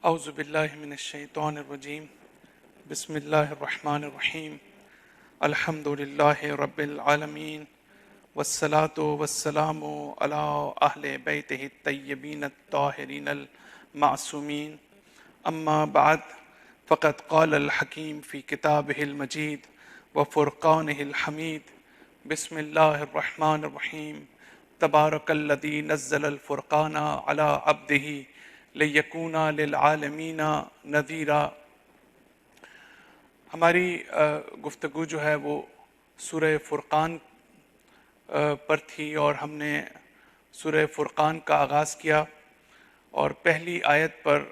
اعوذ باللہ من الشیطان الرجیم بسم اللہ الرحمن الرحیم الحمد للہ رب العالمین والصلاة والسلام علی اہل بیتہ الطیبین الطاہرین المعصومین اما بعد فقد قال الحکیم فی کتابہ المجید وفرقانہ الحمید بسم اللہ الرحمن الرحیم تبارک الذی نزل الفرقان علی عبدہ لیکون للعالمین نذیرا۔ ہماری گفتگو جو ہے وہ سورہ فرقان پر تھی اور ہم نے سورہ فرقان کا آغاز کیا اور پہلی آیت پر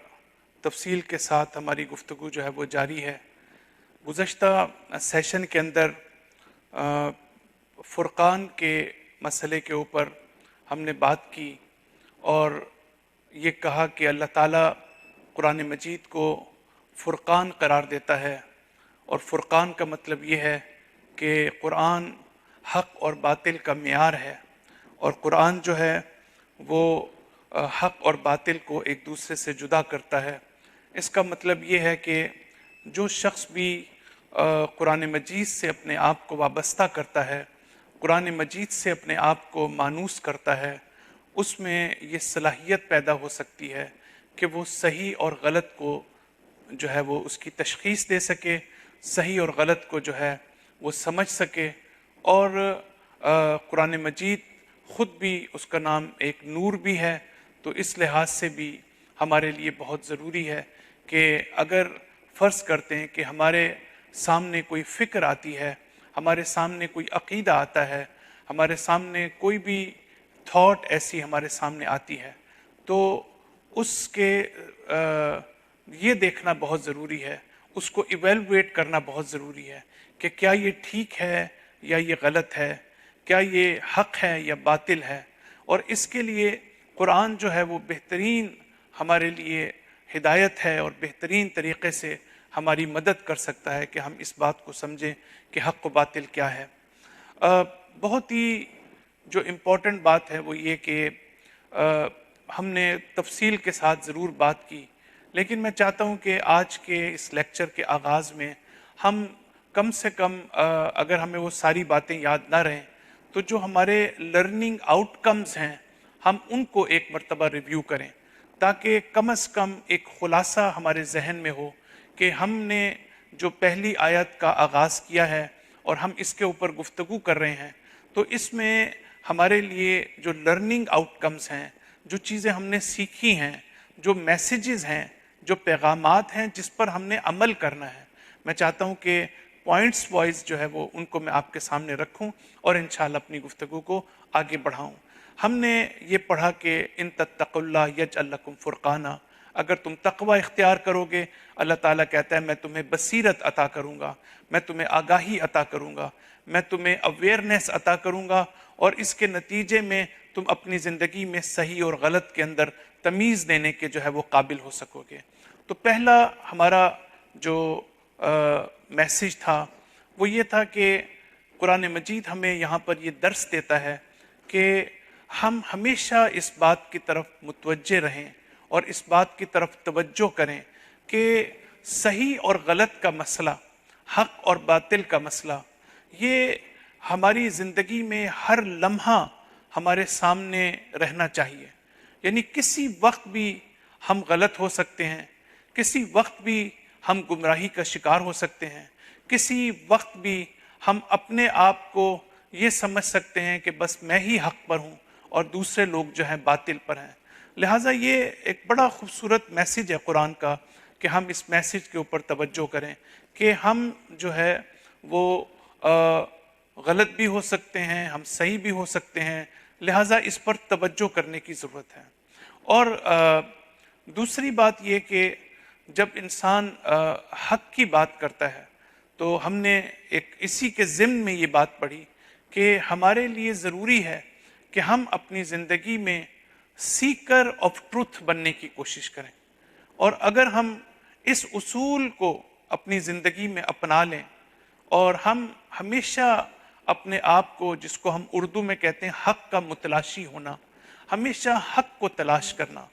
تفصیل کے ساتھ ہماری گفتگو جو ہے وہ جاری ہے۔ گزشتہ سیشن کے اندر فرقان کے مسئلے کے اوپر ہم نے بات کی اور یہ کہا کہ اللہ تعالیٰ قرآن مجید کو فرقان قرار دیتا ہے، اور فرقان کا مطلب یہ ہے کہ قرآن حق اور باطل کا معیار ہے، اور قرآن جو ہے وہ حق اور باطل کو ایک دوسرے سے جدا کرتا ہے۔ اس کا مطلب یہ ہے کہ جو شخص بھی قرآن مجید سے اپنے آپ کو وابستہ کرتا ہے، قرآن مجید سے اپنے آپ کو مانوس کرتا ہے، اس میں یہ صلاحیت پیدا ہو سکتی ہے کہ وہ صحیح اور غلط کو جو ہے وہ اس کی تشخیص دے سکے، صحیح اور غلط کو جو ہے وہ سمجھ سکے، اور قرآن مجید خود بھی اس کا نام ایک نور بھی ہے، تو اس لحاظ سے بھی ہمارے لیے بہت ضروری ہے کہ اگر فرض کرتے ہیں کہ ہمارے سامنے کوئی فکر آتی ہے، ہمارے سامنے کوئی عقیدہ آتا ہے، ہمارے سامنے کوئی بھی تھاٹ ایسی ہمارے سامنے آتی ہے، تو اس کے یہ دیکھنا بہت ضروری ہے، اس کو ایویلویٹ کرنا بہت ضروری ہے کہ کیا یہ ٹھیک ہے یا یہ غلط ہے، کیا یہ حق ہے یا باطل ہے۔ اور اس کے لیے قرآن جو ہے وہ بہترین ہمارے لیے ہدایت ہے اور بہترین طریقے سے ہماری مدد کر سکتا ہے کہ ہم اس بات کو سمجھیں کہ حق و باطل کیا ہے۔ بہت ہی جو امپورٹنٹ بات ہے وہ یہ کہ ہم نے تفصیل کے ساتھ ضرور بات کی، لیکن میں چاہتا ہوں کہ آج کے اس لیکچر کے آغاز میں ہم کم سے کم اگر ہمیں وہ ساری باتیں یاد نہ رہیں تو جو ہمارے لرننگ آؤٹ کمز ہیں ہم ان کو ایک مرتبہ ریویو کریں، تاکہ کم از کم ایک خلاصہ ہمارے ذہن میں ہو کہ ہم نے جو پہلی آیت کا آغاز کیا ہے اور ہم اس کے اوپر گفتگو کر رہے ہیں، تو اس میں ہمارے لیے جو لرننگ آؤٹ کمز ہیں، جو چیزیں ہم نے سیکھی ہیں، جو میسیجز ہیں، جو پیغامات ہیں جس پر ہم نے عمل کرنا ہے، میں چاہتا ہوں کہ پوائنٹس وائز جو ہے وہ ان کو میں آپ کے سامنے رکھوں اور انشاءاللہ اپنی گفتگو کو آگے بڑھاؤں۔ ہم نے یہ پڑھا کہ ان تتقوا اللہ یجعل لکم فرقانا، اگر تم تقوی اختیار کرو گے اللہ تعالیٰ کہتا ہے میں تمہیں بصیرت عطا کروں گا، میں تمہیں آگاہی عطا کروں گا، میں تمہیں اویئرنیس عطا کروں گا، اور اس کے نتیجے میں تم اپنی زندگی میں صحیح اور غلط کے اندر تمیز دینے کے جو ہے وہ قابل ہو سکو گے۔ تو پہلا ہمارا جو میسیج تھا وہ یہ تھا کہ قرآن مجید ہمیں یہاں پر یہ درس دیتا ہے کہ ہم ہمیشہ اس بات کی طرف متوجہ رہیں اور اس بات کی طرف توجہ کریں کہ صحیح اور غلط کا مسئلہ، حق اور باطل کا مسئلہ، یہ ہماری زندگی میں ہر لمحہ ہمارے سامنے رہنا چاہیے۔ یعنی کسی وقت بھی ہم غلط ہو سکتے ہیں، کسی وقت بھی ہم گمراہی کا شکار ہو سکتے ہیں، کسی وقت بھی ہم اپنے آپ کو یہ سمجھ سکتے ہیں کہ بس میں ہی حق پر ہوں اور دوسرے لوگ جو ہیں باطل پر ہیں۔ لہٰذا یہ ایک بڑا خوبصورت میسیج ہے قرآن کا کہ ہم اس میسیج کے اوپر توجہ کریں کہ ہم جو ہے وہ غلط بھی ہو سکتے ہیں، ہم صحیح بھی ہو سکتے ہیں، لہٰذا اس پر توجہ کرنے کی ضرورت ہے۔ اور دوسری بات یہ کہ جب انسان حق کی بات کرتا ہے تو ہم نے ایک اسی کے ضمن میں یہ بات پڑھی کہ ہمارے لیے ضروری ہے کہ ہم اپنی زندگی میں سیکر آف ٹروتھ بننے کی کوشش کریں، اور اگر ہم اس اصول کو اپنی زندگی میں اپنا لیں اور ہم ہمیشہ اپنے آپ کو، جس کو ہم اردو میں کہتے ہیں حق کا متلاشی ہونا، ہمیشہ حق کو تلاش کرنا،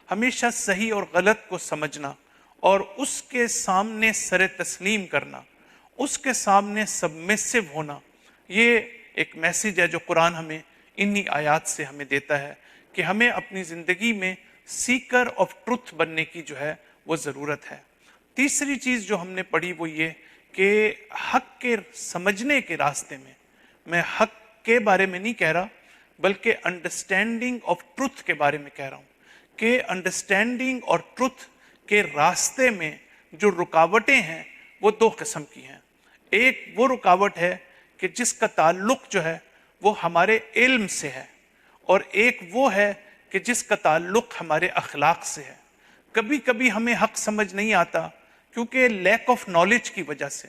ہمیشہ صحیح اور غلط کو سمجھنا اور اس کے سامنے سر تسلیم کرنا، اس کے سامنے سبمسو ہونا، یہ ایک میسیج ہے جو قرآن ہمیں انہی آیات سے ہمیں دیتا ہے کہ ہمیں اپنی زندگی میں سیکر آف ٹروتھ بننے کی جو ہے وہ ضرورت ہے۔ تیسری چیز جو ہم نے پڑھی وہ یہ کہ حق کے سمجھنے کے راستے میں حق کے بارے میں نہیں کہہ رہا بلکہ انڈرسٹینڈنگ آف ٹروتھ کے بارے میں کہہ رہا ہوں کہ انڈرسٹینڈنگ اور ٹروتھ کے راستے میں جو رکاوٹیں ہیں وہ دو قسم کی ہیں۔ ایک وہ رکاوٹ ہے کہ جس کا تعلق جو ہے وہ ہمارے علم سے ہے، اور ایک وہ ہے کہ جس کا تعلق ہمارے اخلاق سے ہے۔ کبھی کبھی ہمیں حق سمجھ نہیں آتا کیونکہ لیک آف نالج کی وجہ سے،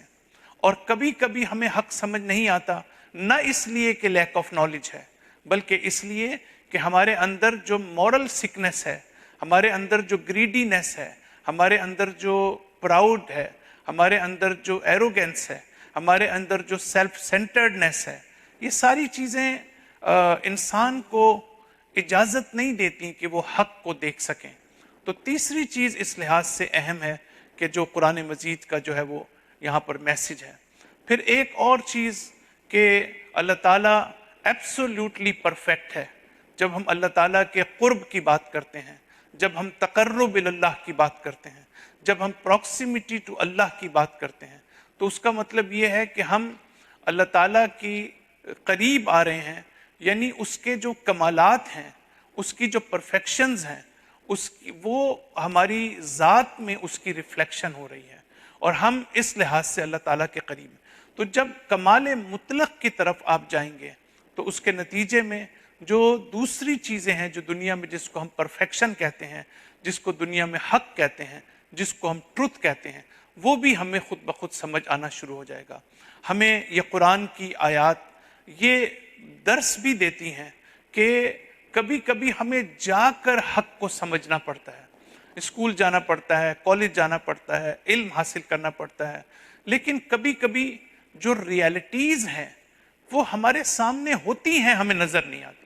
اور کبھی کبھی ہمیں حق سمجھ نہیں آتا نہ اس لیے کہ لیک آف نالج ہے بلکہ اس لیے کہ ہمارے اندر جو مورل سکنس ہے، ہمارے اندر جو گریڈینس ہے، ہمارے اندر جو پراؤڈ ہے، ہمارے اندر جو ایروگینس ہے، ہمارے اندر جو سیلف سینٹرڈنس ہے، یہ ساری چیزیں انسان کو اجازت نہیں دیتی کہ وہ حق کو دیکھ سکیں۔ تو تیسری چیز اس لحاظ سے اہم ہے کہ جو قرآن مجید کا جو ہے وہ یہاں پر میسیج ہے۔ پھر ایک اور چیز کہ اللہ تعالیٰ ایبسولوٹلی پرفیکٹ ہے۔ جب ہم اللہ تعالیٰ کے قرب کی بات کرتے ہیں، جب ہم تقرب اللہ کی بات کرتے ہیں، جب ہم پروکسیمیٹی ٹو اللہ کی بات کرتے ہیں، تو اس کا مطلب یہ ہے کہ ہم اللہ تعالیٰ کی قریب آ رہے ہیں، یعنی اس کے جو کمالات ہیں، اس کی جو پرفیکشنز ہیں، وہ ہماری ذات میں اس کی ریفلیکشن ہو رہی ہے، اور ہم اس لحاظ سے اللہ تعالیٰ کے قریب ہیں۔ تو جب کمال مطلق کی طرف آپ جائیں گے تو اس کے نتیجے میں جو دوسری چیزیں ہیں جو دنیا میں جس کو ہم پرفیکشن کہتے ہیں، جس کو دنیا میں حق کہتے ہیں، جس کو ہم ٹروتھ کہتے ہیں، وہ بھی ہمیں خود بخود سمجھ آنا شروع ہو جائے گا۔ ہمیں یہ قرآن کی آیات یہ درس بھی دیتی ہیں کہ کبھی کبھی ہمیں جا کر حق کو سمجھنا پڑتا ہے، اسکول جانا پڑتا ہے، کالج جانا پڑتا ہے، علم حاصل کرنا پڑتا ہے، لیکن کبھی کبھی جو ریالٹیز ہیں وہ ہمارے سامنے ہوتی ہیں، ہمیں نظر نہیں آتی۔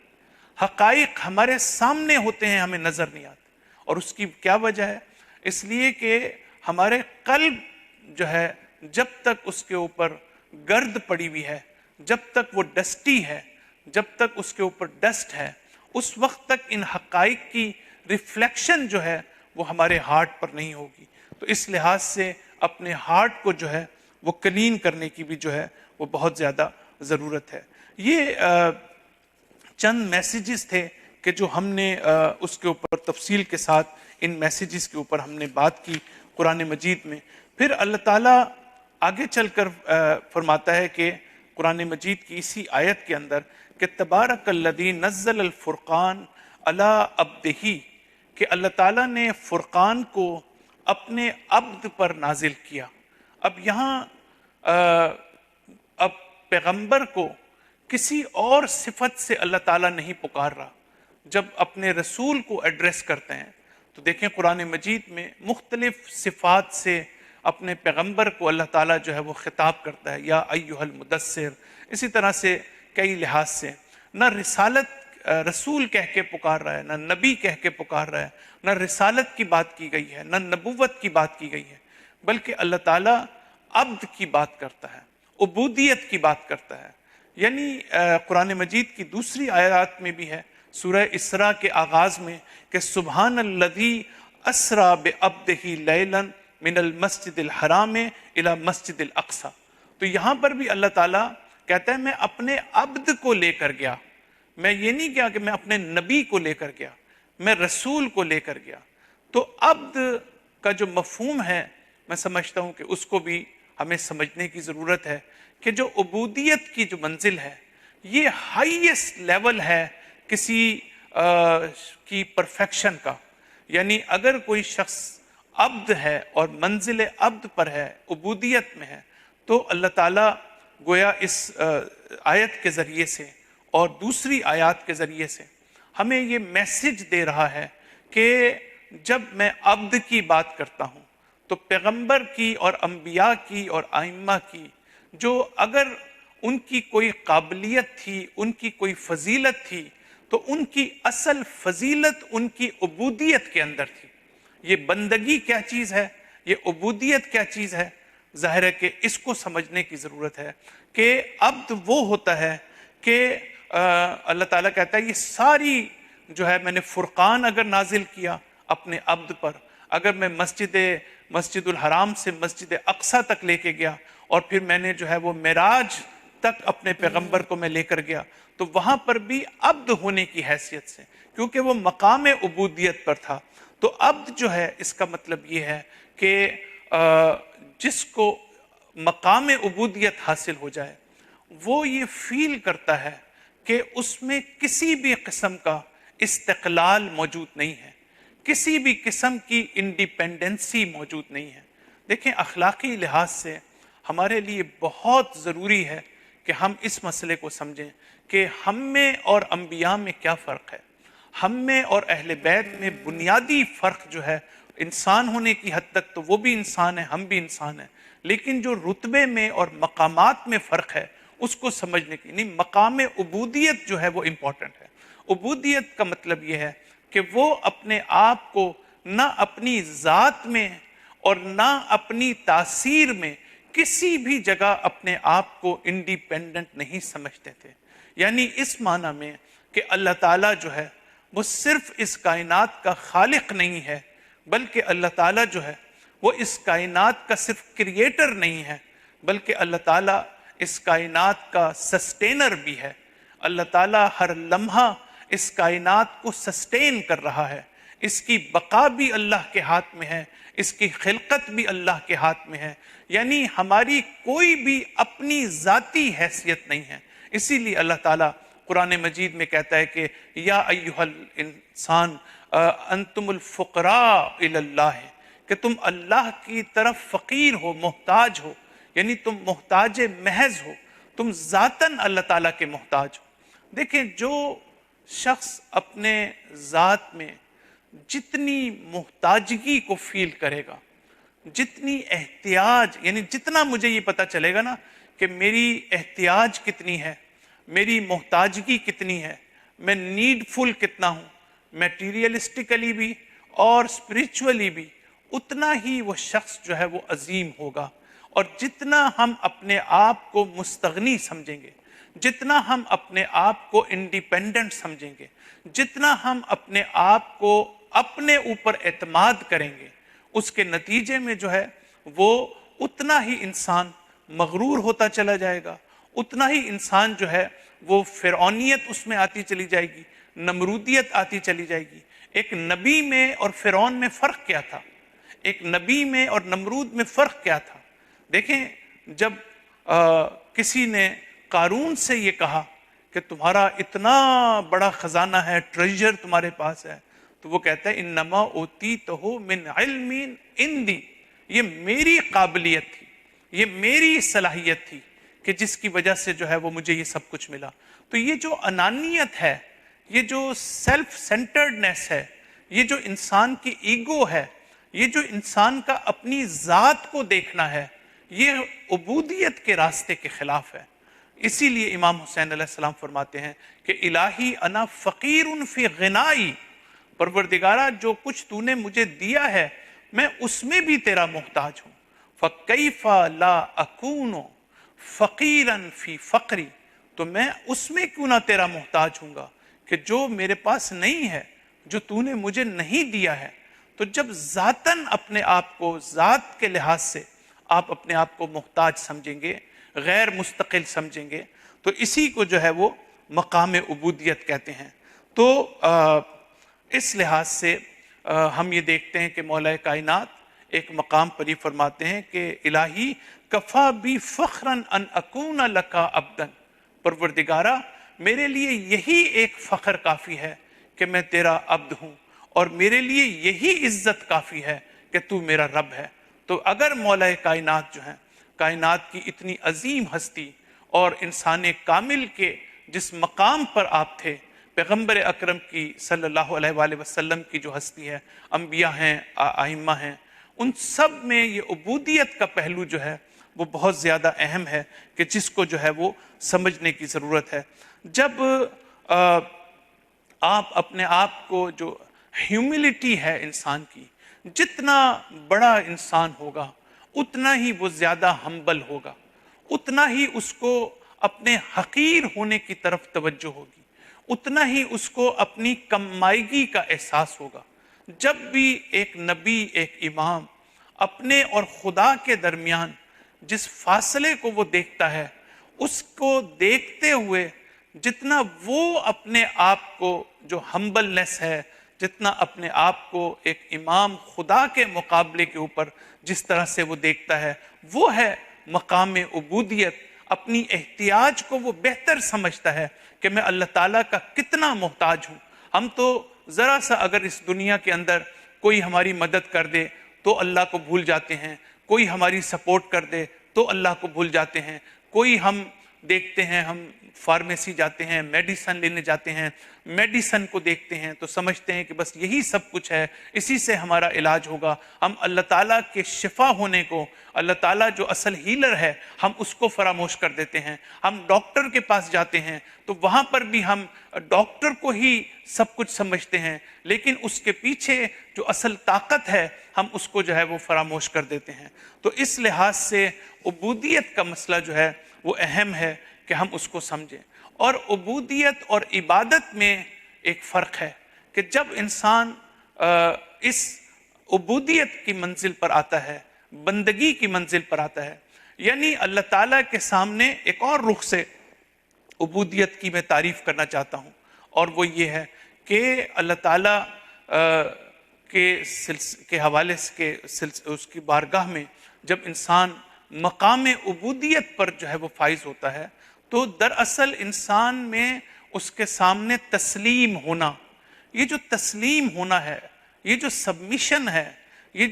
حقائق ہمارے سامنے ہوتے ہیں، ہمیں نظر نہیں آتے، اور اس کی کیا وجہ ہے؟ اس لیے کہ ہمارے قلب جو ہے جب تک اس کے اوپر گرد پڑی ہوئی ہے، جب تک وہ ڈسٹی ہے، جب تک اس کے اوپر ڈسٹ ہے، اس وقت تک ان حقائق کی ریفلیکشن جو ہے وہ ہمارے ہارٹ پر نہیں ہوگی۔ تو اس لحاظ سے اپنے ہارٹ کو جو ہے وہ کلین کرنے کی بھی جو ہے وہ بہت زیادہ ضرورت ہے۔ یہ چند میسیجز تھے کہ جو ہم نے اس کے اوپر تفصیل کے ساتھ ان میسیجز کے اوپر ہم نے بات کی قرآن مجید میں۔ پھر اللہ تعالیٰ آگے چل کر فرماتا ہے کہ قرآن مجید کی اسی آیت کے اندر کہ تبارک الذی نزل الفرقان علی عبدہ، کہ اللہ تعالیٰ نے فرقان کو اپنے عبد پر نازل کیا۔ اب یہاں اب پیغمبر کو کسی اور صفت سے اللہ تعالیٰ نہیں پکار رہا۔ جب اپنے رسول کو ایڈریس کرتے ہیں تو دیکھیں قرآن مجید میں مختلف صفات سے اپنے پیغمبر کو اللہ تعالیٰ جو ہے وہ خطاب کرتا ہے، یا ایھا المدثر، اسی طرح سے کئی لحاظ سے نہ رسالت رسول کہہ کے پکار رہا ہے، نہ نبی کہہ کے پکار رہا ہے، نہ رسالت کی بات کی گئی ہے، نہ نبوت کی بات کی گئی ہے، بلکہ اللہ تعالیٰ عبد کی بات کرتا ہے، عبودیت کی بات کرتا ہے۔ یعنی قرآن مجید کی دوسری آیات میں بھی ہے، سورہ اسراء کے آغاز میں کہ سبحان الذی اسریٰ بعبدہ لیلا من المسجد الحرام الی مسجد الاقصی۔ تو یہاں پر بھی اللہ تعالیٰ کہتا ہے میں اپنے عبد کو لے کر گیا، میں یہ نہیں کیا کہ میں اپنے نبی کو لے کر گیا، میں رسول کو لے کر گیا۔ تو عبد کا جو مفہوم ہے میں سمجھتا ہوں کہ اس کو بھی ہمیں سمجھنے کی ضرورت ہے کہ جو عبودیت کی جو منزل ہے یہ ہائیسٹ لیول ہے کسی کی پرفیکشن کا۔ یعنی اگر کوئی شخص عبد ہے اور منزل عبد پر ہے، عبودیت میں ہے، تو اللہ تعالیٰ گویا اس آیت کے ذریعے سے اور دوسری آیات کے ذریعے سے ہمیں یہ میسج دے رہا ہے کہ جب میں عبد کی بات کرتا ہوں تو پیغمبر کی اور انبیاء کی اور ائمہ کی جو اگر ان کی کوئی قابلیت تھی، ان کی کوئی فضیلت تھی، تو ان کی اصل فضیلت ان کی عبودیت کے اندر تھی. یہ بندگی کیا چیز ہے، یہ عبودیت کیا چیز ہے، ظاہر ہے کہ اس کو سمجھنے کی ضرورت ہے کہ عبد وہ ہوتا ہے کہ اللہ تعالیٰ کہتا ہے یہ ساری جو ہے میں نے فرقان اگر نازل کیا اپنے عبد پر، اگر میں مسجد الحرام سے مسجد اقصیٰ تک لے کے گیا، اور پھر میں نے جو ہے وہ معراج تک اپنے پیغمبر کو میں لے کر گیا، تو وہاں پر بھی عبد ہونے کی حیثیت سے، کیونکہ وہ مقام عبودیت پر تھا. تو عبد جو ہے اس کا مطلب یہ ہے کہ جس کو مقام عبودیت حاصل ہو جائے وہ یہ فیل کرتا ہے کہ اس میں کسی بھی قسم کا استقلال موجود نہیں ہے، کسی بھی قسم کی انڈیپینڈنسی موجود نہیں ہے. دیکھیں اخلاقی لحاظ سے ہمارے لیے بہت ضروری ہے کہ ہم اس مسئلے کو سمجھیں کہ ہم میں اور انبیاء میں کیا فرق ہے. ہم میں اور اہل بیت میں بنیادی فرق جو ہے، انسان ہونے کی حد تک تو وہ بھی انسان ہے، ہم بھی انسان ہیں، لیکن جو رتبے میں اور مقامات میں فرق ہے اس کو سمجھنے کی نہیں. مقام عبودیت جو ہے وہ امپورٹنٹ ہے. عبودیت کا مطلب یہ ہے کہ وہ اپنے آپ کو نہ اپنی ذات میں اور نہ اپنی تاثیر میں کسی بھی جگہ اپنے آپ کو انڈیپینڈنٹ نہیں سمجھتے تھے. یعنی اس معنی میں کہ اللہ تعالیٰ جو ہے وہ صرف اس کائنات کا خالق نہیں ہے، بلکہ اللہ تعالیٰ جو ہے وہ اس کائنات کا صرف کریٹر نہیں ہے، بلکہ اللہ تعالیٰ اس کائنات کا سسٹینر بھی ہے. اللہ تعالیٰ ہر لمحہ اس کائنات کو سسٹین کر رہا ہے. اس کی بقا بھی اللہ کے ہاتھ میں ہے، اس کی خلقت بھی اللہ کے ہاتھ میں ہے. یعنی ہماری کوئی بھی اپنی ذاتی حیثیت نہیں ہے. اسی لیے اللہ تعالیٰ قرآن مجید میں کہتا ہے کہ یا ایھا الانسان انتم الفقراء الی اللہ، کہ تم اللہ کی طرف فقیر ہو، محتاج ہو. یعنی تم محتاج محض ہو، تم ذاتاً اللہ تعالیٰ کے محتاج ہو. دیکھیں جو شخص اپنے ذات میں جتنی محتاجگی کو فیل کرے گا، جتنی احتیاج، یعنی جتنا مجھے یہ پتہ چلے گا نا کہ میری احتیاج کتنی ہے، میری محتاجگی کتنی ہے، میں نیڈ فل کتنا ہوں، میٹیریلسٹیکلی بھی اور اسپریچولی بھی، اتنا ہی وہ شخص جو ہے وہ عظیم ہوگا. اور جتنا ہم اپنے آپ کو مستغنی سمجھیں گے، جتنا ہم اپنے آپ کو انڈیپینڈنٹ سمجھیں گے، جتنا ہم اپنے آپ کو اپنے اوپر اعتماد کریں گے، اس کے نتیجے میں جو ہے وہ اتنا ہی انسان مغرور ہوتا چلا جائے گا، اتنا ہی انسان جو ہے وہ فرعونیت اس میں آتی چلی جائے گی، نمرودیت آتی چلی جائے گی. ایک نبی میں اور فرعون میں فرق کیا تھا؟ ایک نبی میں اور نمرود میں فرق کیا تھا؟ دیکھیں جب کسی نے قارون سے یہ کہا کہ تمہارا اتنا بڑا خزانہ ہے، ٹریجر تمہارے پاس ہے، تو وہ کہتا ہے انما اوتیتہ من علم عندی، یہ میری قابلیت تھی، یہ میری صلاحیت تھی کہ جس کی وجہ سے جو ہے وہ مجھے یہ سب کچھ ملا. تو یہ جو انانیت ہے، یہ جو سیلف سینٹرڈنیس ہے، یہ جو انسان کی ایگو ہے، یہ جو انسان کا اپنی ذات کو دیکھنا ہے، یہ عبودیت کے راستے کے خلاف ہے. اسی لیے امام حسین علیہ السلام فرماتے ہیں کہ الہی انا فقیر فی غنائی، پروردگارہ جو کچھ تو نے مجھے دیا ہے میں اس میں بھی تیرا محتاج ہوں. فکیف لا اکون فقیرا فی فقری، تو میں اس میں کیوں نہ تیرا محتاج ہوں گا کہ جو میرے پاس نہیں ہے، جو تو نے مجھے نہیں دیا ہے. تو جب ذاتاً اپنے آپ کو ذات کے لحاظ سے آپ اپنے آپ کو محتاج سمجھیں گے، غیر مستقل سمجھیں گے، تو اسی کو جو ہے وہ مقام عبودیت کہتے ہیں. تو اس لحاظ سے ہم یہ دیکھتے ہیں کہ مولا کائنات ایک مقام پر ہی فرماتے ہیں کہ الہی کفا بی فخرا ان اکون لکا عبدا، پروردگارہ میرے لیے یہی ایک فخر کافی ہے کہ میں تیرا عبد ہوں، اور میرے لیے یہی عزت کافی ہے کہ تو میرا رب ہے. تو اگر مولا کائنات جو ہیں، کائنات کی اتنی عظیم ہستی اور انسان کامل کے جس مقام پر آپ تھے، پیغمبر اکرم کی صلی اللہ علیہ وآلہ وسلم کی جو ہستی ہے، انبیاء ہیں، ائمہ ہیں، ان سب میں یہ عبودیت کا پہلو جو ہے وہ بہت زیادہ اہم ہے کہ جس کو جو ہے وہ سمجھنے کی ضرورت ہے. جب آپ اپنے آپ کو جو ہیوملٹی ہے انسان کی، جتنا بڑا انسان ہوگا اتنا ہی وہ زیادہ ہمبل ہوگا، اتنا ہی اس کو اپنے حقیر ہونے کی طرف توجہ ہوگی، اتنا ہی اس کو اپنی کمائیگی کا احساس ہوگا۔ جب بھی ایک نبی، ایک امام اپنے اور خدا کے درمیان جس فاصلے کو وہ دیکھتا ہے، اس کو دیکھتے ہوئے جتنا وہ اپنے آپ کو جو ہمبلنس ہے، جتنا اپنے آپ کو ایک امام خدا کے مقابلے کے اوپر جس طرح سے وہ دیکھتا ہے، وہ ہے مقام عبودیت۔ اپنی احتیاج کو وہ بہتر سمجھتا ہے کہ میں اللہ تعالیٰ کا کتنا محتاج ہوں۔ ہم تو ذرا سا اگر اس دنیا کے اندر کوئی ہماری مدد کر دے تو اللہ کو بھول جاتے ہیں، کوئی ہماری سپورٹ کر دے تو اللہ کو بھول جاتے ہیں، کوئی ہم دیکھتے ہیں، ہم فارمیسی جاتے ہیں، میڈیسن لینے جاتے ہیں، میڈیسن کو دیکھتے ہیں تو سمجھتے ہیں کہ بس یہی سب کچھ ہے، اسی سے ہمارا علاج ہوگا۔ ہم اللہ تعالیٰ کے شفا ہونے کو، اللہ تعالیٰ جو اصل ہیلر ہے، ہم اس کو فراموش کر دیتے ہیں۔ ہم ڈاکٹر کے پاس جاتے ہیں تو وہاں پر بھی ہم ڈاکٹر کو ہی سب کچھ سمجھتے ہیں، لیکن اس کے پیچھے جو اصل طاقت ہے ہم اس کو جو ہے وہ فراموش کر دیتے ہیں۔ تو اس لحاظ سے عبودیت کا مسئلہ جو ہے وہ اہم ہے کہ ہم اس کو سمجھیں۔ اور عبودیت اور عبادت میں ایک فرق ہے کہ جب انسان اس عبودیت کی منزل پر آتا ہے، بندگی کی منزل پر آتا ہے، یعنی اللہ تعالیٰ کے سامنے ایک اور رخ سے عبودیت کی میں تعریف کرنا چاہتا ہوں، اور وہ یہ ہے کہ اللہ تعالیٰ کے حوالے سے اس کی بارگاہ میں جب انسان مقام عبودیت پر جو ہے وہ فائز ہوتا ہے تو دراصل انسان میں اس کے سامنے تسلیم ہونا، یہ جو تسلیم ہونا ہے، یہ جو سبمیشن ہے، یہ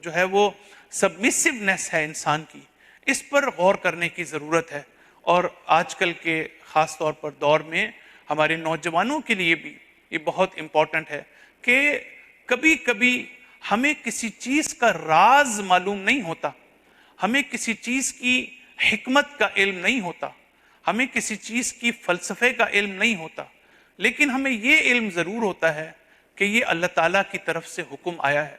جو ہے وہ سبمیسونیس ہے انسان کی، اس پر غور کرنے کی ضرورت ہے۔ اور آج کل کے خاص طور پر دور میں ہمارے نوجوانوں کے لیے بھی یہ بہت امپورٹنٹ ہے کہ کبھی کبھی ہمیں کسی چیز کا راز معلوم نہیں ہوتا، ہمیں کسی چیز کی حکمت کا علم نہیں ہوتا، ہمیں کسی چیز کی فلسفے کا علم نہیں ہوتا، لیکن ہمیں یہ علم ضرور ہوتا ہے کہ یہ اللہ تعالیٰ کی طرف سے حکم آیا ہے۔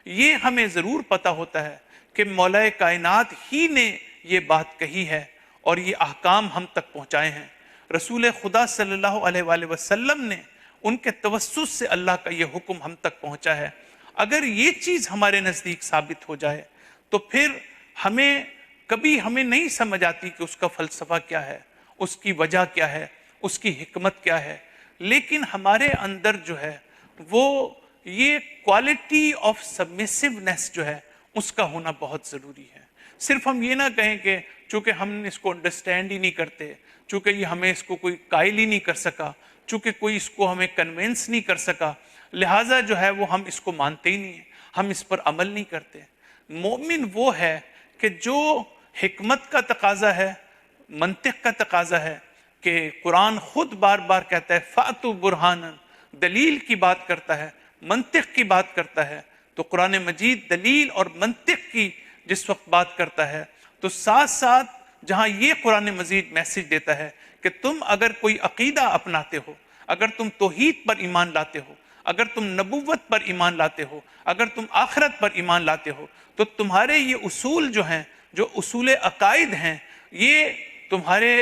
یہ ہمیں ضرور پتہ ہوتا ہے کہ مولا کائنات ہی نے یہ بات کہی ہے اور یہ احکام ہم تک پہنچائے ہیں۔ رسول خدا صلی اللہ علیہ وآلہ وسلم نے ان کے توسط سے اللہ کا یہ حکم ہم تک پہنچا ہے۔ اگر یہ چیز ہمارے نزدیک ثابت ہو جائے تو پھر ہمیں نہیں سمجھ آتی کہ اس کا فلسفہ کیا ہے، اس کی وجہ کیا ہے، اس کی حکمت کیا ہے، لیکن ہمارے اندر جو ہے وہ یہ کوالٹی آف سبمیسونیس جو ہے اس کا ہونا بہت ضروری ہے۔ صرف ہم یہ نہ کہیں کہ چونکہ ہم اس کو انڈرسٹینڈ ہی نہیں کرتے، چونکہ یہ ہمیں اس کو کوئی قائل ہی نہیں کر سکا، چونکہ کوئی اس کو ہمیں کنونس نہیں کر سکا، لہٰذا جو ہے وہ ہم اس کو مانتے ہی نہیں ہیں، ہم اس پر عمل نہیں کرتے۔ مومن وہ ہے کہ جو حکمت کا تقاضا ہے، منطق کا تقاضا ہے، کہ قرآن خود بار بار کہتا ہے فَأْتُوا بُرْحَانًا، دلیل کی بات کرتا ہے، منطق کی بات کرتا ہے، تو قرآن مجید دلیل اور منطق کی جس وقت بات کرتا ہے تو ساتھ ساتھ جہاں یہ قرآن مجید میسج دیتا ہے کہ تم اگر کوئی عقیدہ اپناتے ہو، اگر تم توحید پر ایمان لاتے ہو، اگر تم نبوت پر ایمان لاتے ہو، اگر تم آخرت پر ایمان لاتے ہو، تو تمہارے یہ اصول جو ہیں، جو اصول عقائد ہیں، یہ تمہارے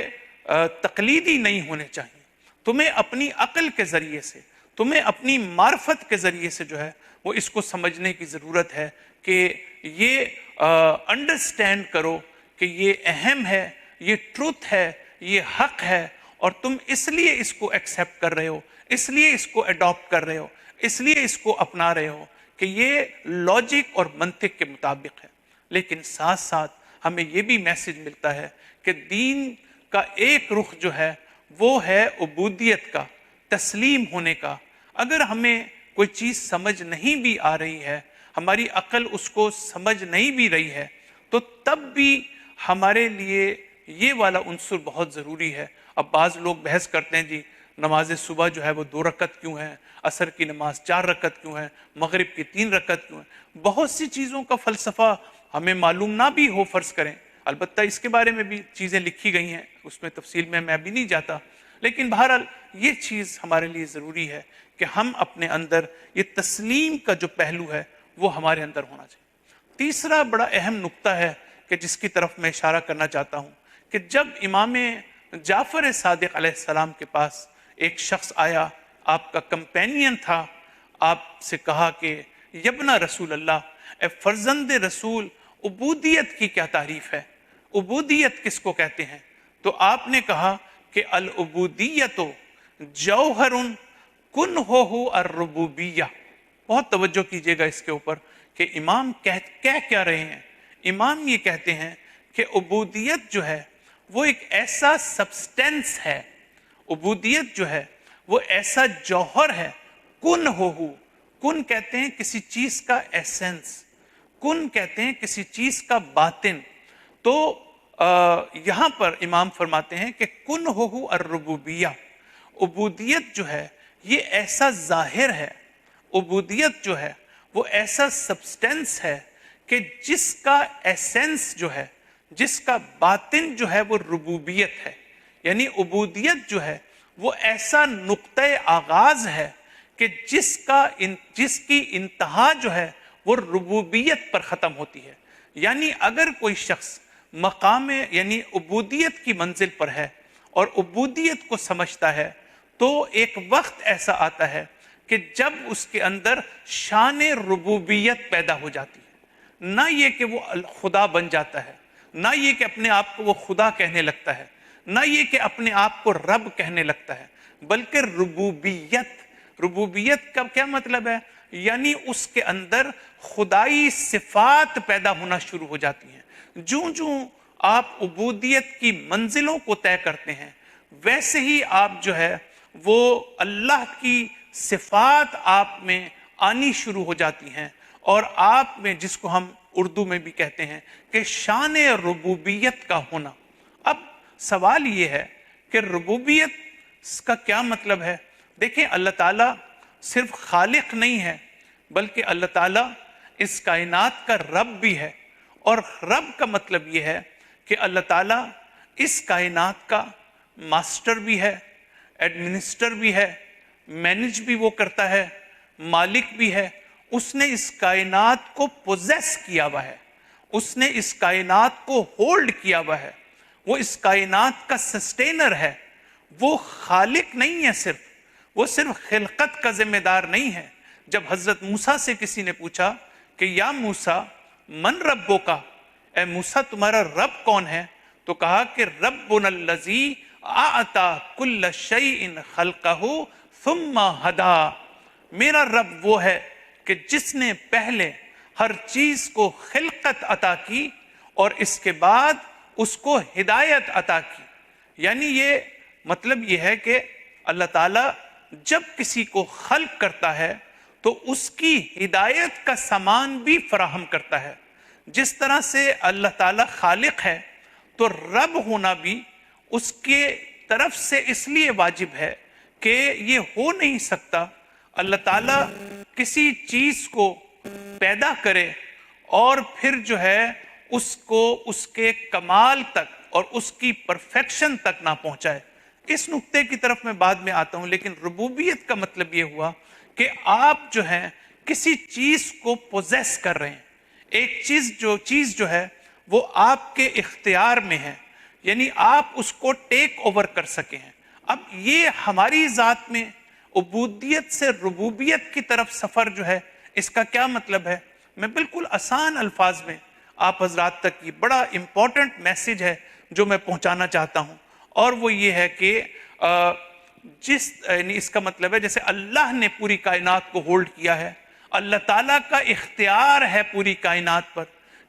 تقلیدی نہیں ہونے چاہیے۔ تمہیں اپنی عقل کے ذریعے سے، تمہیں اپنی معرفت کے ذریعے سے جو ہے وہ اس کو سمجھنے کی ضرورت ہے کہ یہ انڈرسٹینڈ کرو کہ یہ اہم ہے، یہ ٹروتھ ہے، یہ حق ہے، اور تم اس لیے اس کو ایکسیپٹ کر رہے ہو، اس لیے اس کو اڈاپٹ کر رہے ہو، اس لیے اس کو اپنا رہے ہو کہ یہ لاجک اور منطق کے مطابق ہے۔ لیکن ساتھ ساتھ ہمیں یہ بھی میسج ملتا ہے کہ دین کا ایک رخ جو ہے وہ ہے عبودیت کا، تسلیم ہونے کا۔ اگر ہمیں کوئی چیز سمجھ نہیں بھی آ رہی ہے، ہماری عقل اس کو سمجھ نہیں بھی رہی ہے، تو تب بھی ہمارے لیے یہ والا عنصر بہت ضروری ہے۔ اب بعض لوگ بحث کرتے ہیں جی نماز صبح جو ہے وہ 2 رکعت کیوں ہے، عصر کی نماز 4 رکعت کیوں ہے، مغرب کی 3 رکعت کیوں ہے۔ بہت سی چیزوں کا فلسفہ ہمیں معلوم نہ بھی ہو فرض کریں، البتہ اس کے بارے میں بھی چیزیں لکھی گئی ہیں، اس میں تفصیل میں بھی نہیں جاتا، لیکن بہرحال یہ چیز ہمارے لیے ضروری ہے کہ ہم اپنے اندر یہ تسلیم کا جو پہلو ہے وہ ہمارے اندر ہونا چاہیے۔ تیسرا بڑا اہم نقطہ ہے کہ جس کی طرف میں اشارہ کرنا چاہتا ہوں کہ جب امام جعفر صادق علیہ السلام کے پاس ایک شخص آیا، آپ کا کمپینین تھا، آپ سے کہا کہ یبنا رسول اللہ، اے فرزند رسول، عبودیت کی کیا تعریف ہے؟ عبودیت کس کو کہتے ہیں؟ تو آپ نے کہا کہ العبودیت جوہر کنہ الربوبیہ۔ بہت توجہ کیجئے گا اس کے اوپر کہ امام کہہ کیا رہے ہیں۔ امام یہ کہتے ہیں کہ عبودیت جو ہے وہ ایک ایسا سبسٹینس ہے، عبودیت جو ہے وہ ایسا جوہر ہے، کن کہتے ہیں کسی چیز کا ایسنس، کن کہتے ہیں کسی چیز کا باطن۔ تو یہاں پر امام فرماتے ہیں کہ کنہ الربوبیہ، عبودیت جو ہے یہ ایسا ظاہر ہے، عبودیت جو ہے وہ ایسا سبسٹینس ہے کہ جس کا ایسنس جو ہے، جس کا باطن جو ہے وہ ربوبیت ہے۔ یعنی عبودیت جو ہے وہ ایسا نقطہ آغاز ہے کہ جس کی انتہا جو ہے وہ ربوبیت پر ختم ہوتی ہے۔ یعنی اگر کوئی شخص مقام یعنی عبودیت کی منزل پر ہے اور عبودیت کو سمجھتا ہے تو ایک وقت ایسا آتا ہے کہ جب اس کے اندر شان ربوبیت پیدا ہو جاتی ہے، نہ یہ کہ وہ خدا بن جاتا ہے، نہ یہ کہ اپنے آپ کو وہ خدا کہنے لگتا ہے، نہ یہ کہ اپنے آپ کو رب کہنے لگتا ہے، بلکہ ربوبیت کا کیا مطلب ہے؟ یعنی اس کے اندر خدائی صفات پیدا ہونا شروع ہو جاتی ہیں۔ جوں آپ عبودیت کی منزلوں کو طے کرتے ہیں ویسے ہی آپ جو ہے وہ اللہ کی صفات آپ میں آنی شروع ہو جاتی ہیں، اور آپ میں جس کو ہم اردو میں بھی کہتے ہیں کہ شان ربوبیت کا ہونا۔ اب سوال یہ ہے کہ ربوبیت کا کیا مطلب ہے؟ دیکھیں، اللہ تعالیٰ صرف خالق نہیں ہے بلکہ اللہ تعالیٰ اس کائنات کا رب بھی ہے، اور رب کا مطلب یہ ہے کہ اللہ تعالیٰ اس کائنات کا ماسٹر بھی ہے، ایڈمنسٹر بھی ہے، مینج بھی وہ کرتا ہے، مالک بھی ہے۔ اس نے اس کائنات کو پوزیس کیا ہوا ہے، اس نے اس کائنات کو ہولڈ کیا ہوا ہے، وہ اس کائنات کا سسٹینر ہے۔ وہ خالق نہیں ہے، وہ صرف خلقت کا ذمہ دار نہیں ہے۔ جب حضرت موسیٰ سے کسی نے پوچھا کہ یا موسیٰ من ربو کا، اے موسیٰ تمہارا رب کون ہے؟ تو کہا کہ ربنا الذی اعطی کل شیء خلقہ ثم ہدا، میرا رب وہ ہے کہ جس نے پہلے ہر چیز کو خلقت عطا کی اور اس کے بعد اس کو ہدایت عطا کی۔ یعنی یہ مطلب یہ ہے کہ اللہ تعالیٰ جب کسی کو خلق کرتا ہے تو اس کی ہدایت کا سامان بھی فراہم کرتا ہے۔ جس طرح سے اللہ تعالیٰ خالق ہے تو رب ہونا بھی اس کے طرف سے اس لیے واجب ہے کہ یہ ہو نہیں سکتا اللہ تعالیٰ کسی چیز کو پیدا کرے اور پھر جو ہے اس کو اس کے کمال تک اور اس کی پرفیکشن تک نہ پہنچائے۔ اس نقطے کی طرف میں بعد میں آتا ہوں، لیکن ربوبیت کا مطلب یہ ہوا کہ آپ جو ہیں کسی چیز کو پوزیس کر رہے ہیں، ایک چیز جو ہے وہ آپ کے اختیار میں ہے، یعنی آپ اس کو ٹیک اوور کر سکے ہیں۔ اب یہ ہماری ذات میں عبودیت سے ربوبیت کی طرف سفر جو ہے اس کا کیا مطلب ہے؟ میں بالکل آسان الفاظ میں آپ حضرات تک یہ بڑا امپورٹنٹ میسیج ہے جو میں پہنچانا چاہتا ہوں، اور وہ یہ ہے کہ یعنی اس کا مطلب ہے جیسے اللہ نے پوری کائنات کو ہولڈ کیا ہے، اللہ تعالیٰ کا اختیار ہے پوری کائنات پر،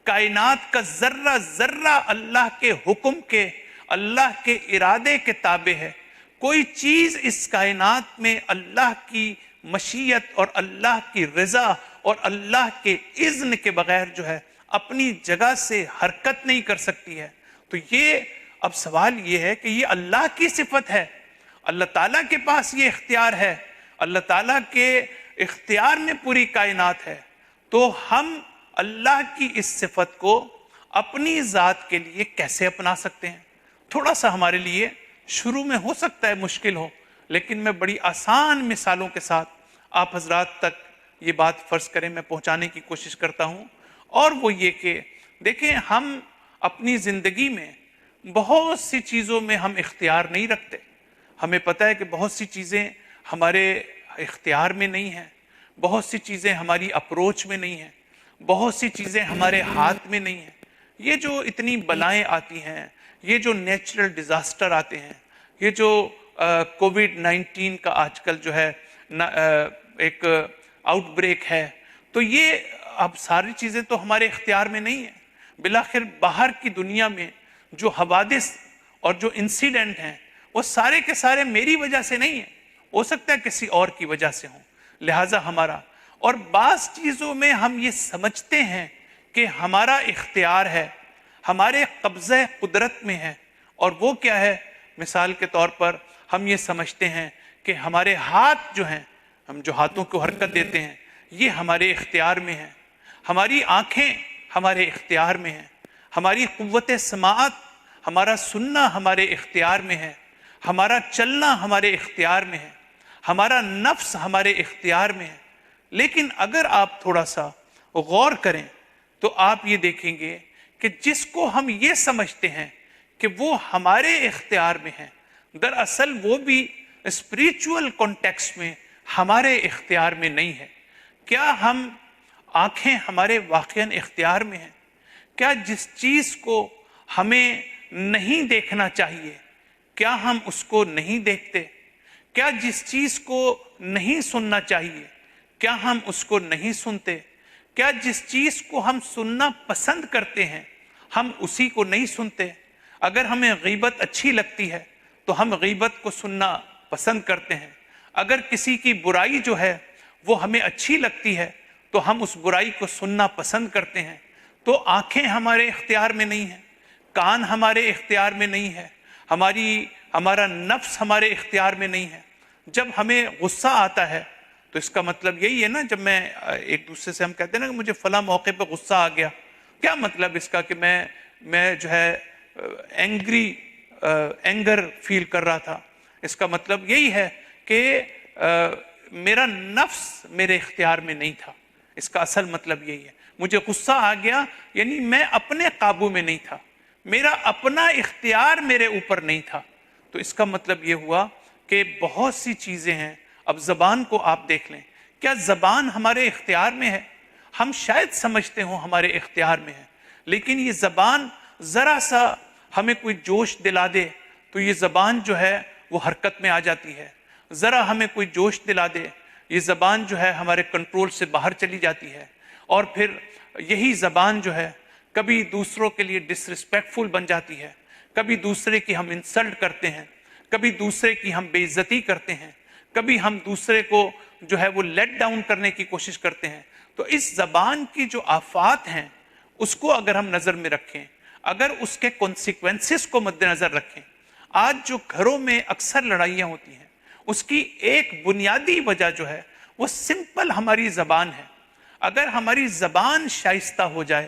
کائنات کا ذرہ ذرہ اللہ کے حکم کے، اللہ کے ارادے کے تابع ہے۔ کوئی چیز اس کائنات میں اللہ کی مشیت اور اللہ کی رضا اور اللہ کے اذن کے بغیر جو ہے اپنی جگہ سے حرکت نہیں کر سکتی ہے۔ تو یہ اب سوال یہ ہے کہ یہ اللہ کی صفت ہے، اللہ تعالیٰ کے پاس یہ اختیار ہے، اللہ تعالیٰ کے اختیار میں پوری کائنات ہے، تو ہم اللہ کی اس صفت کو اپنی ذات کے لیے کیسے اپنا سکتے ہیں؟ تھوڑا سا ہمارے لیے شروع میں ہو سکتا ہے مشکل ہو، لیکن میں بڑی آسان مثالوں کے ساتھ آپ حضرات تک یہ بات فرض کریں میں پہنچانے کی کوشش کرتا ہوں، اور وہ یہ کہ دیکھیں ہم اپنی زندگی میں بہت سی چیزوں میں ہم اختیار نہیں رکھتے. ہمیں پتہ ہے کہ بہت سی چیزیں ہمارے اختیار میں نہیں ہیں، بہت سی چیزیں ہماری اپروچ میں نہیں ہیں، بہت سی چیزیں ہمارے ہاتھ میں نہیں ہیں. یہ جو اتنی بلائیں آتی ہیں، یہ جو نیچرل ڈیزاسٹر آتے ہیں، یہ جو کووڈ-19 کا آج کل جو ہے ایک آؤٹ بریک ہے، تو یہ اب ساری چیزیں تو ہمارے اختیار میں نہیں ہیں. بالآخر باہر کی دنیا میں جو حوادث اور جو انسیڈنٹ ہیں وہ سارے کے سارے میری وجہ سے نہیں ہیں، ہو سکتا ہے کسی اور کی وجہ سے ہوں. لہٰذا ہمارا اور بعض چیزوں میں ہم یہ سمجھتے ہیں کہ ہمارا اختیار ہے، ہمارے قبضہ قدرت میں ہے، اور وہ کیا ہے؟ مثال کے طور پر ہم یہ سمجھتے ہیں کہ ہمارے ہاتھ جو ہیں، ہم جو ہاتھوں کو حرکت دیتے ہیں، یہ ہمارے اختیار میں ہیں. ہماری آنکھیں ہمارے اختیار میں ہیں، ہماری قوت سماعت، ہمارا سننا ہمارے اختیار میں ہے، ہمارا چلنا ہمارے اختیار میں ہے، ہمارا نفس ہمارے اختیار میں ہے. لیکن اگر آپ تھوڑا سا غور کریں تو آپ یہ دیکھیں گے کہ جس کو ہم یہ سمجھتے ہیں کہ وہ ہمارے اختیار میں ہیں، دراصل وہ بھی اسپریچول کانٹیکسٹ میں ہمارے اختیار میں نہیں ہے. کیا ہم آنکھیں ہمارے واقعاً اختیار میں ہیں؟ کیا جس چیز کو ہمیں نہیں دیکھنا چاہیے کیا ہم اس کو نہیں دیکھتے؟ کیا جس چیز کو نہیں سننا چاہیے کیا ہم اس کو نہیں سنتے؟ کیا جس چیز کو ہم سننا پسند کرتے ہیں ہم اسی کو نہیں سنتے؟ اگر ہمیں غیبت اچھی لگتی ہے تو ہم غیبت کو سننا پسند کرتے ہیں. اگر کسی کی برائی جو ہے وہ ہمیں اچھی لگتی ہے تو ہم اس برائی کو سننا پسند کرتے ہیں. تو آنکھیں ہمارے اختیار میں نہیں ہیں، کان ہمارے اختیار میں نہیں ہے، ہمارا نفس ہمارے اختیار میں نہیں ہے. جب ہمیں غصہ آتا ہے تو اس کا مطلب یہی ہے نا، جب میں ایک دوسرے سے ہم کہتے ہیں نا کہ مجھے فلاں موقع پہ غصہ آ گیا، کیا مطلب اس کا کہ میں جو ہے اینگر فیل کر رہا تھا. اس کا مطلب یہی ہے کہ میرا نفس میرے اختیار میں نہیں تھا. اس کا اصل مطلب یہی ہے. مجھے غصہ آ گیا یعنی میں اپنے قابو میں نہیں تھا، میرا اپنا اختیار میرے اوپر نہیں تھا. تو اس کا مطلب یہ ہوا کہ بہت سی چیزیں ہیں. اب زبان کو آپ دیکھ لیں، کیا زبان ہمارے اختیار میں ہے؟ ہم شاید سمجھتے ہوں ہمارے اختیار میں ہے، لیکن یہ زبان ذرا سا ہمیں کوئی جوش دلا دے تو یہ زبان جو ہے وہ حرکت میں آ جاتی ہے. ذرا ہمیں کوئی جوش دلا دے یہ زبان جو ہے ہمارے کنٹرول سے باہر چلی جاتی ہے. اور پھر یہی زبان جو ہے کبھی دوسروں کے لیے ڈسرسپیکٹفل بن جاتی ہے، کبھی دوسرے کی ہم انسلٹ کرتے ہیں، کبھی دوسرے کی ہم بے عزتی کرتے ہیں، کبھی ہم دوسرے کو جو ہے وہ لیٹ ڈاؤن کرنے کی کوشش کرتے ہیں. تو اس زبان کی جو آفات ہیں اس کو اگر ہم نظر میں رکھیں، اگر اس کے کانسیکوینسز کو مد نظر رکھیں، آج جو گھروں میں اکثر لڑائیاں ہوتی ہیں اس کی ایک بنیادی وجہ جو ہے وہ سمپل ہماری زبان ہے. اگر ہماری زبان شائستہ ہو جائے،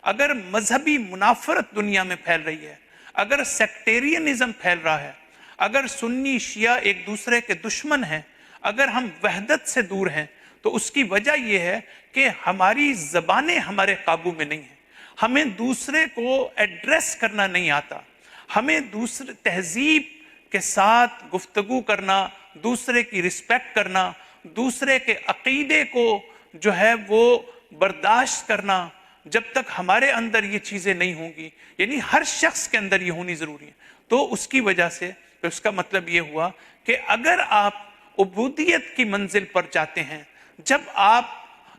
اگر مذہبی منافرت دنیا میں پھیل رہی ہے، اگر سیکٹیرینزم پھیل رہا ہے، اگر سنی شیعہ ایک دوسرے کے دشمن ہیں، اگر ہم وحدت سے دور ہیں، تو اس کی وجہ یہ ہے کہ ہماری زبانیں ہمارے قابو میں نہیں ہیں. ہمیں دوسرے کو ایڈریس کرنا نہیں آتا، ہمیں دوسرے تہذیب کے ساتھ گفتگو کرنا، دوسرے کی رسپیکٹ کرنا، دوسرے کے عقیدے کو جو ہے وہ برداشت کرنا. جب تک ہمارے اندر یہ چیزیں نہیں ہوں گی، یعنی ہر شخص کے اندر یہ ہونی ضروری ہے، تو اس کی وجہ سے اس کا مطلب یہ ہوا کہ اگر آپ عبودیت کی منزل پر جاتے ہیں، جب آپ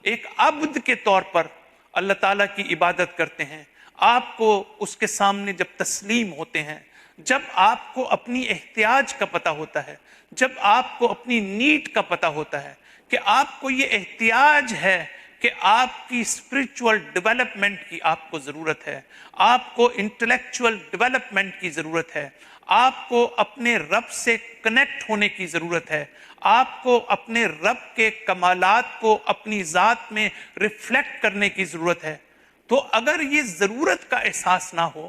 ایک عبد کے طور پر اللہ تعالیٰ کی عبادت کرتے ہیں، آپ کو اس کے سامنے جب تسلیم ہوتے ہیں، جب آپ کو اپنی احتیاج کا پتہ ہوتا ہے، جب آپ کو اپنی نیڈ کا پتہ ہوتا ہے کہ آپ کو یہ احتیاج ہے کہ آپ کی اسپرچول ڈیولپمنٹ کی آپ کو ضرورت ہے، آپ کو انٹلیکچول ڈیولپمنٹ کی ضرورت ہے، آپ کو اپنے رب سے کنیکٹ ہونے کی ضرورت ہے، آپ کو اپنے رب کے کمالات کو اپنی ذات میں ریفلیکٹ کرنے کی ضرورت ہے. تو اگر یہ ضرورت کا احساس نہ ہو،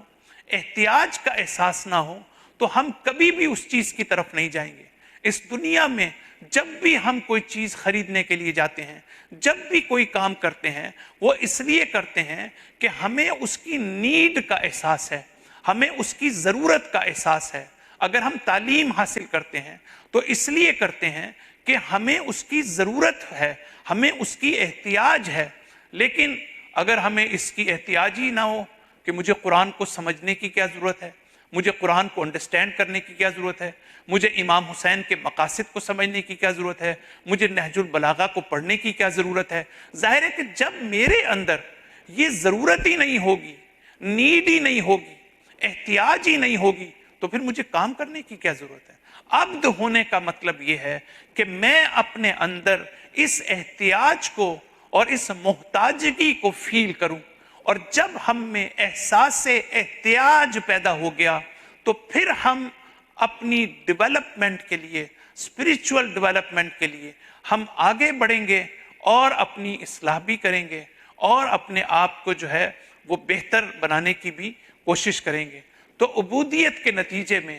احتیاج کا احساس نہ ہو، تو ہم کبھی بھی اس چیز کی طرف نہیں جائیں گے۔ اس دنیا میں جب بھی ہم کوئی چیز خریدنے کے لیے جاتے ہیں، جب بھی کوئی کام کرتے ہیں، وہ اس لیے کرتے ہیں کہ ہمیں اس کی نیڈ کا احساس ہے، ہمیں اس کی ضرورت کا احساس ہے۔ اگر ہم تعلیم حاصل کرتے ہیں تو اس لیے کرتے ہیں کہ ہمیں اس کی ضرورت ہے، ہمیں اس کی احتیاج ہے۔ لیکن اگر ہمیں اس کی احتیاج ہی نہ ہو کہ مجھے قرآن کو سمجھنے کی کیا ضرورت ہے، مجھے قرآن کو انڈرسٹینڈ کرنے کی کیا ضرورت ہے، مجھے امام حسین کے مقاصد کو سمجھنے کی کیا ضرورت ہے، مجھے نہج البلاغہ کو پڑھنے کی کیا ضرورت ہے، ظاہر ہے کہ جب میرے اندر یہ ضرورت ہی نہیں ہوگی، نیڈ ہی نہیں ہوگی، احتیاج ہی نہیں ہوگی، تو پھر مجھے کام کرنے کی کیا ضرورت ہے۔ عبد ہونے کا مطلب یہ ہے کہ میں اپنے اندر اس احتیاج کو اور اس محتاجگی کو فیل کروں، اور جب ہم میں احساس احتیاج پیدا ہو گیا تو پھر ہم اپنی ڈیولپمنٹ کے لیے، اسپرچول ڈیولپمنٹ کے لیے ہم آگے بڑھیں گے اور اپنی اصلاح بھی کریں گے اور اپنے آپ کو جو ہے وہ بہتر بنانے کی بھی کوشش کریں گے۔ تو عبودیت کے نتیجے میں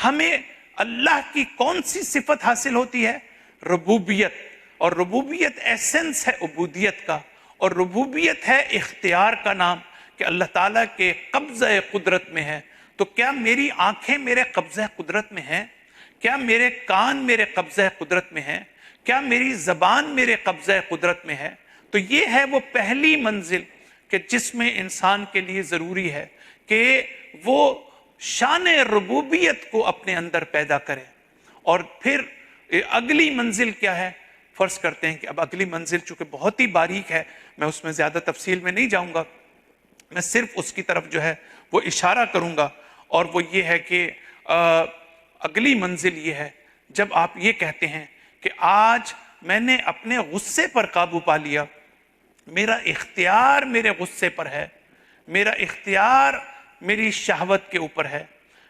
ہمیں اللہ کی کون سی صفت حاصل ہوتی ہے؟ ربوبیت۔ اور ربوبیت ایسنس ہے عبودیت کا، اور ربوبیت ہے اختیار کا نام، کہ اللہ تعالیٰ کے قبضہ قدرت میں ہے۔ تو کیا میری آنکھیں میرے قبضہ قدرت میں ہیں؟ کیا میرے کان میرے قبضہ قدرت میں ہیں؟ کیا میری زبان میرے قبضہ قدرت میں ہے؟ تو یہ ہے وہ پہلی منزل کہ جس میں انسان کے لیے ضروری ہے کہ وہ شان ربوبیت کو اپنے اندر پیدا کرے۔ اور پھر اگلی منزل کیا ہے؟ فرض کرتے ہیں کہ اب اگلی منزل چونکہ بہت ہی باریک ہے، میں اس میں زیادہ تفصیل میں نہیں جاؤں گا، میں صرف اس کی طرف جو ہے وہ اشارہ کروں گا، اور وہ یہ ہے کہ اگلی منزل یہ ہے جب آپ یہ کہتے ہیں کہ آج میں نے اپنے غصے پر قابو پا لیا، میرا اختیار میرے غصے پر ہے، میرا اختیار میری شہوت کے اوپر ہے،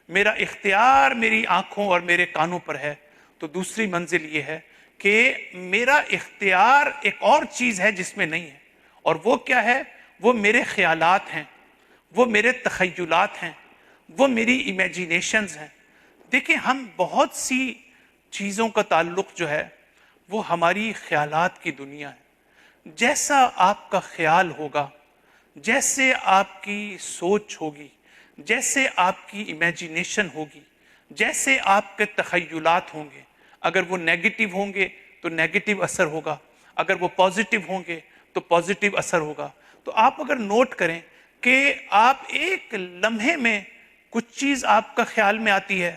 میرا اختیار میری آنکھوں اور میرے کانوں پر ہے، تو دوسری منزل یہ ہے کہ میرا اختیار ایک اور چیز ہے جس میں نہیں ہے، اور وہ کیا ہے؟ وہ میرے خیالات ہیں، وہ میرے تخیلات ہیں، وہ میری امیجینیشنز ہیں۔ دیکھیں، ہم بہت سی چیزوں کا تعلق جو ہے وہ ہماری خیالات کی دنیا ہے۔ جیسا آپ کا خیال ہوگا، جیسے آپ کی سوچ ہوگی، جیسے آپ کی امیجینیشن ہوگی، جیسے آپ کے تخیلات ہوں گے، اگر وہ نیگیٹو ہوں گے تو نیگیٹو اثر ہوگا، اگر وہ پازیٹو ہوں گے تو پازیٹو اثر ہوگا۔ تو آپ اگر نوٹ کریں کہ آپ ایک لمحے میں کچھ چیز آپ کا خیال میں آتی ہے،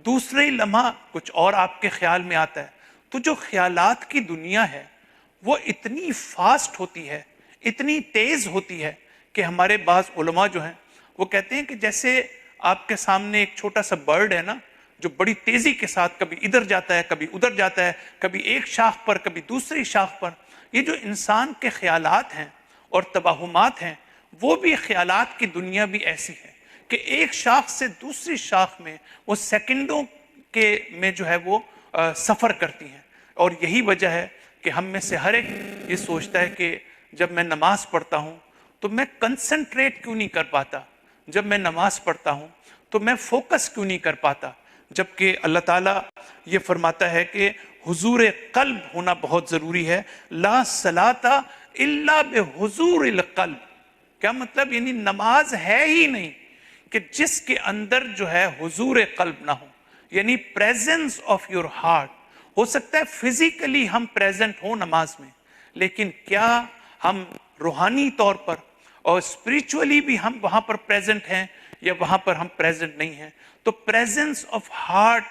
دوسرے لمحہ کچھ اور آپ کے خیال میں آتا ہے، تو جو خیالات کی دنیا ہے وہ اتنی فاسٹ ہوتی ہے، اتنی تیز ہوتی ہے کہ ہمارے بعض علماء جو ہیں وہ کہتے ہیں کہ جیسے آپ کے سامنے ایک چھوٹا سا برڈ ہے نا، جو بڑی تیزی کے ساتھ کبھی ادھر جاتا ہے، کبھی ادھر جاتا ہے، کبھی ایک شاخ پر کبھی دوسری شاخ پر۔ یہ جو انسان کے خیالات ہیں اور توہمات ہیں، وہ بھی خیالات کی دنیا بھی ایسی ہے کہ ایک شاخ سے دوسری شاخ میں وہ سیکنڈوں کے میں جو ہے وہ سفر کرتی ہیں۔ اور یہی وجہ ہے کہ ہم میں سے ہر ایک یہ سوچتا ہے کہ جب میں نماز پڑھتا ہوں تو میں کنسنٹریٹ کیوں نہیں کر پاتا، جب میں نماز پڑھتا ہوں تو میں فوکس کیوں نہیں کر پاتا، جبکہ اللہ تعالیٰ یہ فرماتا ہے کہ حضور قلب ہونا بہت ضروری ہے۔ لا صلاۃ الا بحضور القلب۔ کیا مطلب؟ یعنی نماز ہے ہی نہیں کہ جس کے اندر جو ہے حضور قلب نہ ہو، یعنی پریزنس آف یور ہارٹ۔ ہو سکتا ہے فزیکلی ہم پریزنٹ ہوں نماز میں، لیکن کیا ہم روحانی طور پر اور اسپریچولی بھی ہم وہاں پر پریزنٹ ہیں یا وہاں پر ہم پریزنٹ نہیں ہیں؟ تو presence of heart,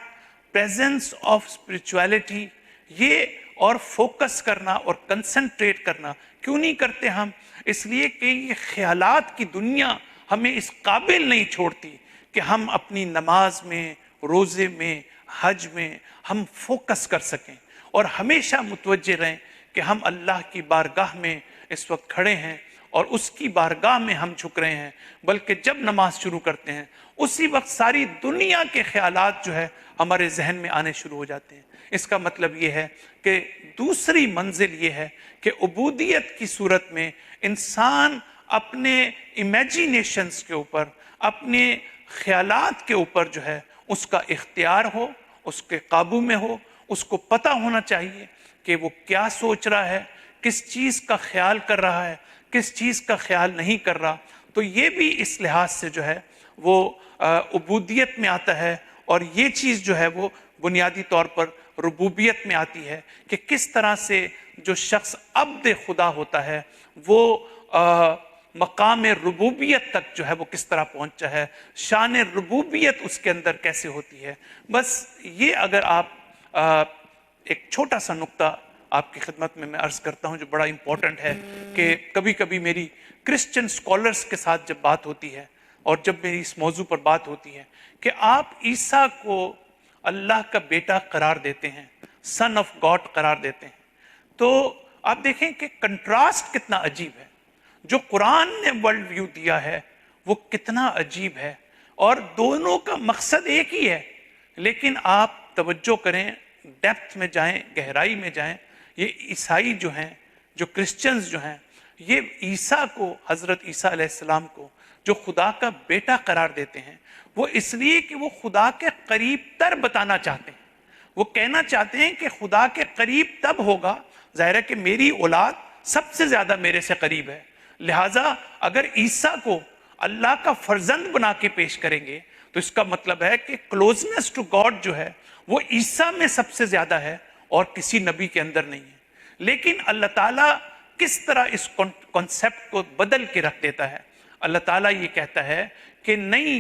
presence of spirituality, یہ اور فوکس کرنا اور کنسنٹریٹ کرنا کیوں نہیں کرتے ہم؟ اس لیے کہ یہ خیالات کی دنیا ہمیں اس قابل نہیں چھوڑتی کہ ہم اپنی نماز میں، روزے میں، حج میں ہم فوکس کر سکیں اور ہمیشہ متوجہ رہیں کہ ہم اللہ کی بارگاہ میں اس وقت کھڑے ہیں اور اس کی بارگاہ میں ہم جھک رہے ہیں۔ بلکہ جب نماز شروع کرتے ہیں اسی وقت ساری دنیا کے خیالات جو ہے ہمارے ذہن میں آنے شروع ہو جاتے ہیں۔ اس کا مطلب یہ ہے کہ دوسری منزل یہ ہے کہ عبودیت کی صورت میں انسان اپنے امیجینیشنز کے اوپر، اپنے خیالات کے اوپر جو ہے اس کا اختیار ہو، اس کے قابو میں ہو، اس کو پتہ ہونا چاہیے کہ وہ کیا سوچ رہا ہے، کس چیز کا خیال کر رہا ہے، کس چیز کا خیال نہیں کر رہا. تو یہ بھی اس لحاظ سے جو ہے وہ عبودیت میں آتا ہے، اور یہ چیز جو ہے وہ بنیادی طور پر ربوبیت میں آتی ہے کہ کس طرح سے جو شخص عبد خدا ہوتا ہے وہ مقام ربوبیت تک جو ہے وہ کس طرح پہنچا ہے، شان ربوبیت اس کے اندر کیسے ہوتی ہے. بس یہ اگر آپ ایک چھوٹا سا نقطہ آپ کی خدمت میں عرض کرتا ہوں جو بڑا امپورٹنٹ ہے کہ کبھی کبھی میری کرسچن سکولرز کے ساتھ جب بات ہوتی ہے اور جب میری اس موضوع پر بات ہوتی ہے کہ آپ عیسیٰ کو اللہ کا بیٹا قرار دیتے ہیں، سن آف گاڈ قرار دیتے ہیں، تو آپ دیکھیں کہ کنٹراسٹ کتنا عجیب ہے. جو قرآن نے ورلڈ ویو دیا ہے وہ کتنا عجیب ہے، اور دونوں کا مقصد ایک ہی ہے. لیکن آپ توجہ کریں، ڈیپتھ میں جائیں، گہرائی میں جائیں. یہ عیسائی جو ہیں، جو کرسچنز جو ہیں، یہ عیسیٰ کو، حضرت عیسیٰ علیہ السلام کو جو خدا کا بیٹا قرار دیتے ہیں وہ اس لیے کہ وہ خدا کے قریب تر بتانا چاہتے ہیں. وہ کہنا چاہتے ہیں کہ خدا کے قریب تب ہوگا، ظاہر ہے کہ میری اولاد سب سے زیادہ میرے سے قریب ہے، لہٰذا اگر عیسیٰ کو اللہ کا فرزند بنا کے پیش کریں گے تو اس کا مطلب ہے کہ کلوزنس ٹو گاڈ جو ہے وہ عیسیٰ میں سب سے زیادہ ہے اور کسی نبی کے اندر نہیں ہے. لیکن اللہ تعالیٰ کس طرح اس کانسیپٹ کو بدل کے رکھ دیتا ہے. اللہ تعالیٰ یہ کہتا ہے کہ نہیں،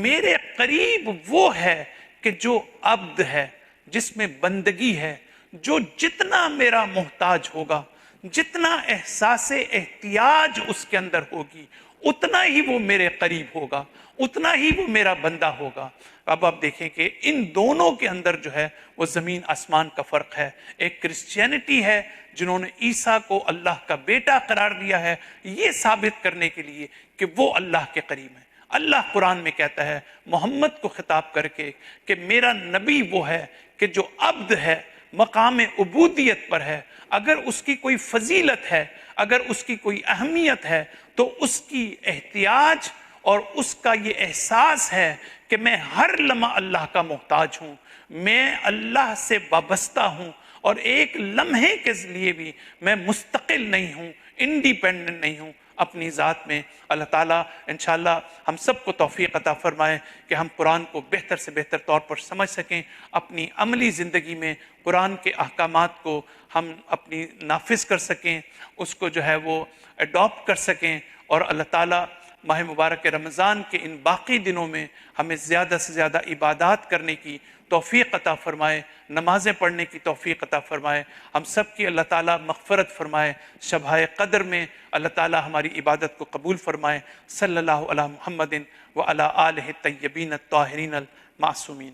میرے قریب وہ ہے کہ جو عبد ہے، جس میں بندگی ہے، جو جتنا میرا محتاج ہوگا، جتنا احساس احتیاج اس کے اندر ہوگی، اتنا ہی وہ میرے قریب ہوگا، اتنا ہی وہ میرا بندہ ہوگا. اب آپ دیکھیں کہ ان دونوں کے اندر جو ہے وہ زمین آسمان کا فرق ہے. ایک کرسچینٹی ہے جنہوں نے عیسیٰ کو اللہ کا بیٹا قرار دیا ہے یہ ثابت کرنے کے لیے کہ وہ اللہ کے قریب ہے. اللہ قرآن میں کہتا ہے محمد کو خطاب کر کے کہ میرا نبی وہ ہے کہ جو عبد ہے، مقام عبودیت پر ہے. اگر اس کی کوئی فضیلت ہے، اگر اس کی کوئی اہمیت ہے تو اس کی احتیاج اور اس کا یہ احساس ہے کہ میں ہر لمحہ اللہ کا محتاج ہوں، میں اللہ سے وابستہ ہوں، اور ایک لمحے کے لیے بھی میں مستقل نہیں ہوں، انڈیپینڈنٹ نہیں ہوں اپنی ذات میں. اللہ تعالیٰ انشاءاللہ ہم سب کو توفیق عطا فرمائے کہ ہم قرآن کو بہتر سے بہتر طور پر سمجھ سکیں، اپنی عملی زندگی میں قرآن کے احکامات کو ہم اپنی نافذ کر سکیں، اس کو جو ہے وہ اڈاپٹ کر سکیں، اور اللہ تعالیٰ ماہ مبارک رمضان کے ان باقی دنوں میں ہمیں زیادہ سے زیادہ عبادات کرنے کی توفیق عطا فرمائے، نمازیں پڑھنے کی توفیق عطا فرمائے. ہم سب کی اللہ تعالیٰ مغفرت فرمائے. شبۂ قدر میں اللہ تعالیٰ ہماری عبادت کو قبول فرمائے. صلی اللہ علی محمد و علی آلہ الطیبین الطاہرین المعصومین.